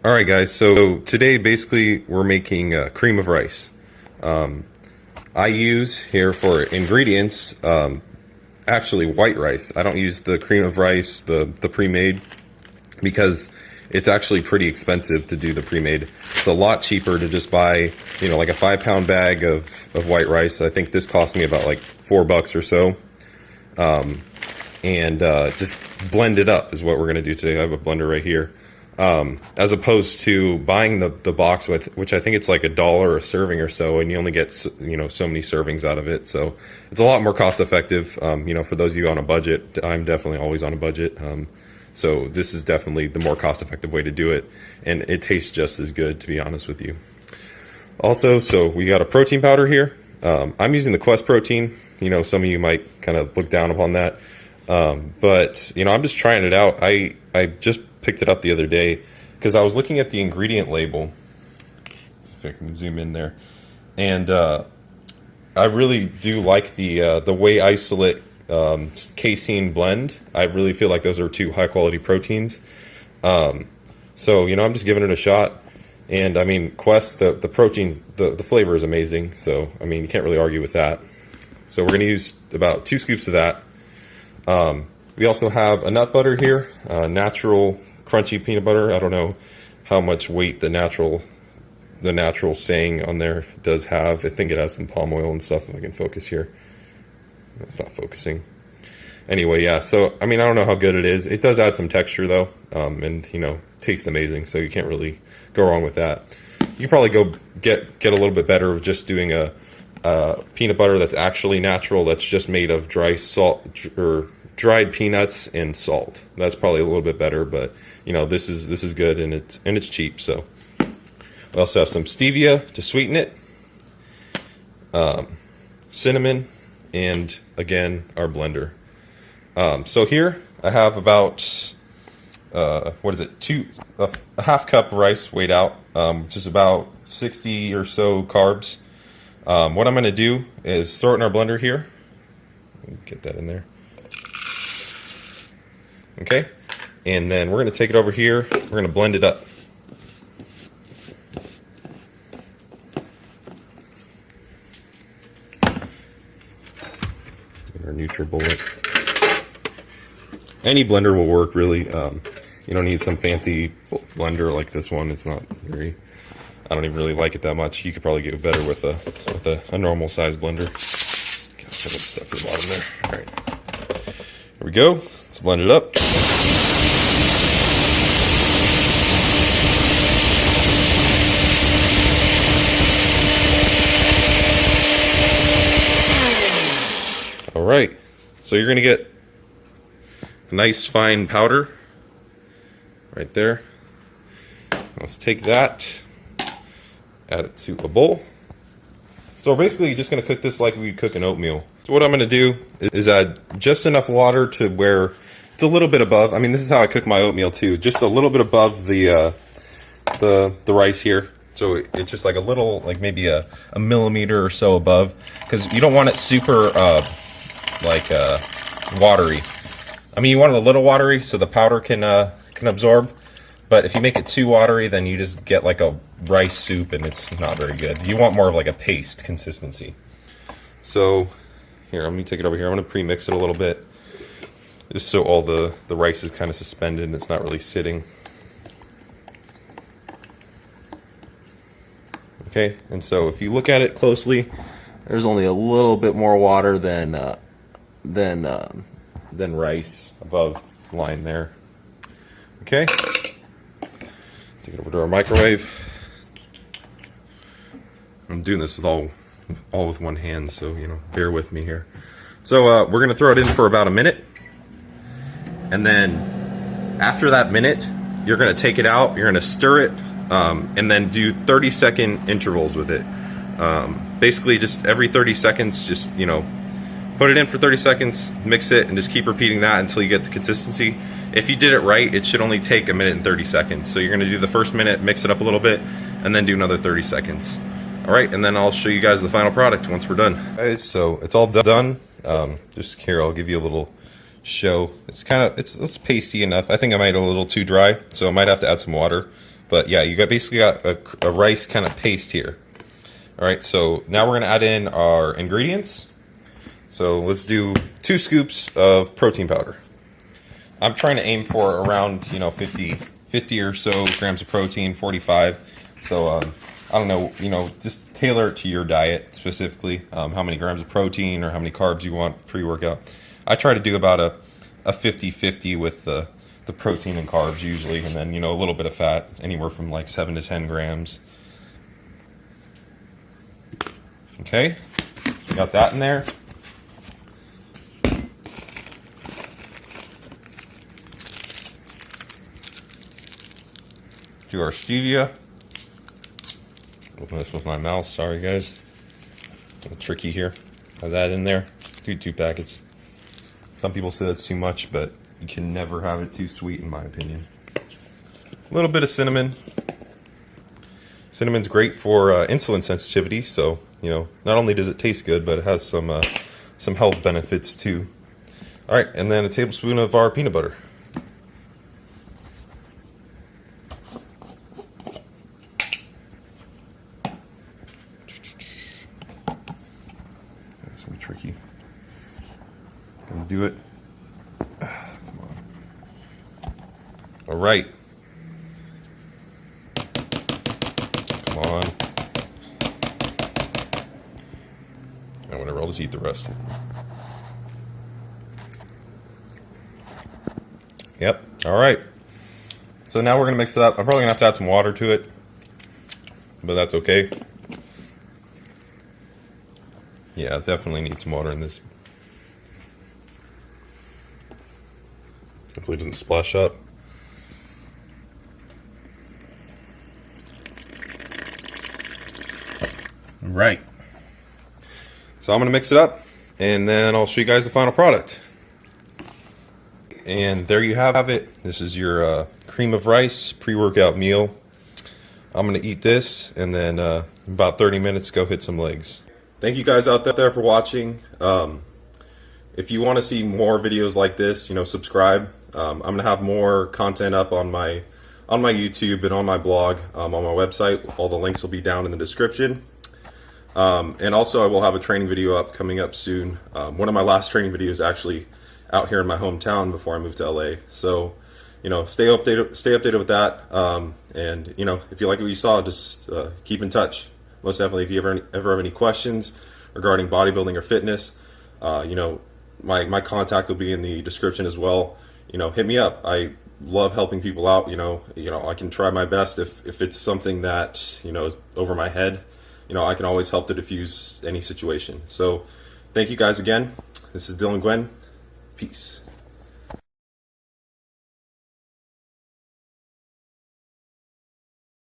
All right, guys. So today, basically, we're making cream of rice. I use here for ingredients actually white rice. I don't use the cream of rice, the pre-made, because it's actually pretty expensive to do the pre-made. It's a lot cheaper to just buy, like a 5-pound bag of white rice. I think this cost me about like $4 or so. And just blend it up is what we're going to do today. I have a blender right here. As opposed to buying the box with, which I think it's like $1 a serving or so, and you only get so many servings out of it. So it's a lot more cost effective. For those of you on a budget, I'm definitely always on a budget. So this is definitely the more cost effective way to do it, and it tastes just as good, to be honest with you. Also, so we got a protein powder here. I'm using the Quest protein. Some of you might kind of look down upon that, but I'm just trying it out. I just picked it up the other day because I was looking at the ingredient label. If I can zoom in there, and I really do like the whey isolate casein blend. I really feel like those are two high quality proteins. So I'm just giving it a shot, and I mean, Quest, the proteins, the flavor is amazing. So I mean, you can't really argue with that. So we're going to use about 2 scoops of that. We also have a nut butter here, natural crunchy peanut butter. I don't know how much weight the natural saying on there does have. I think it has some palm oil and stuff. If I can focus here, it's not focusing. Anyway, yeah. So I mean, I don't know how good it is. It does add some texture though, and tastes amazing. So you can't really go wrong with that. You can probably go get a little bit better of just doing a peanut butter that's actually natural. That's just made of dried peanuts and salt. That's probably a little bit better, but this is good, and it's cheap. So we also have some stevia to sweeten it, cinnamon, and again our blender. So here I have about a half cup rice weighed out, which is about 60 or so carbs. What I'm going to do is throw it in our blender here. Get that in there. Okay, and then we're going to take it over here. We're going to blend it up. Our NutriBullet. Any blender will work, really. You don't need some fancy blender like this one. It's not very. I don't even really like it that much. You could probably get better with a normal size blender. Got some stuff at the bottom there. All right, here we go. Let's blend it up. All right, so you're gonna get a nice fine powder right there. Let's take that, add it to a bowl. So we're basically just going to cook this like we'd cook an oatmeal. So what I'm going to do is add just enough water to where it's a little bit above. I mean, this is how I cook my oatmeal too. Just a little bit above the rice here. So it's just like a little, like maybe a millimeter or so above, because you don't want it super watery. I mean, you want it a little watery so the powder can absorb. But if you make it too watery, then you just get like a rice soup, and it's not very good. You want more of like a paste consistency. So here, let me take it over here. I'm going to pre-mix it a little bit, just so all the rice is kind of suspended and it's not really sitting. Okay, and so if you look at it closely, there's only a little bit more water than rice above the line there. Okay. Take it over to our microwave. I'm doing this with all with one hand, so bear with me here. So we're gonna throw it in for about a minute, and then after that minute, you're gonna take it out. You're gonna stir it, and then do 30-second intervals with it. Basically, just every 30 seconds, just put it in for 30 seconds, mix it, and just keep repeating that until you get the consistency. If you did it right, it should only take a minute and 30 seconds. So you're going to do the first minute, mix it up a little bit, and then do another 30 seconds. All right, and then I'll show you guys the final product once we're done. Guys, so it's all done. Just here, I'll give you a little show. It's pasty enough. I think I might a little too dry, so I might have to add some water. But yeah, you got basically got a rice kind of paste here. All right, so now we're gonna add in our ingredients. So let's do 2 scoops of protein powder. I'm trying to aim for around 50 or so grams of protein, 45. So I don't know, just tailor it to your diet specifically, how many grams of protein or how many carbs you want pre-workout. I try to do about a 50-50 with the protein and carbs usually, and then a little bit of fat, anywhere from like 7 to 10 grams. Okay, got that in there. Do our stevia. Open this with my mouth. Sorry, guys. A little tricky here. Have that in there. Do 2 packets. Some people say that's too much, but you can never have it too sweet, in my opinion. A little bit of cinnamon. Cinnamon's great for insulin sensitivity, so not only does it taste good, but it has some health benefits too. All right, and then a tablespoon of our peanut butter. That's gonna be tricky. Gonna do it. Come on. All right. Come on. And whatever, I'll just eat the rest. Yep. All right. So now we're gonna mix it up. I'm probably gonna have to add some water to it, but that's okay. Yeah, definitely need some water in this. Hopefully it doesn't splash up. All right. So I'm going to mix it up, and then I'll show you guys the final product. And there you have it. This is your cream of rice pre-workout meal. I'm going to eat this, and then in about 30 minutes, go hit some legs. Thank you guys out there for watching. If you want to see more videos like this, subscribe. I'm going to have more content up on my YouTube and on my blog, on my website. All the links will be down in the description. And also I will have a training video up coming up soon. One of my last training videos actually out here in my hometown before I moved to LA. So, stay updated with that. And if you like what you saw, just keep in touch. Most definitely, if you ever have any questions regarding bodybuilding or fitness, my contact will be in the description as well. Hit me up. I love helping people out. I can try my best if it's something that is over my head. I can always help to diffuse any situation. So thank you guys again. This is Dylan Gwen. Peace.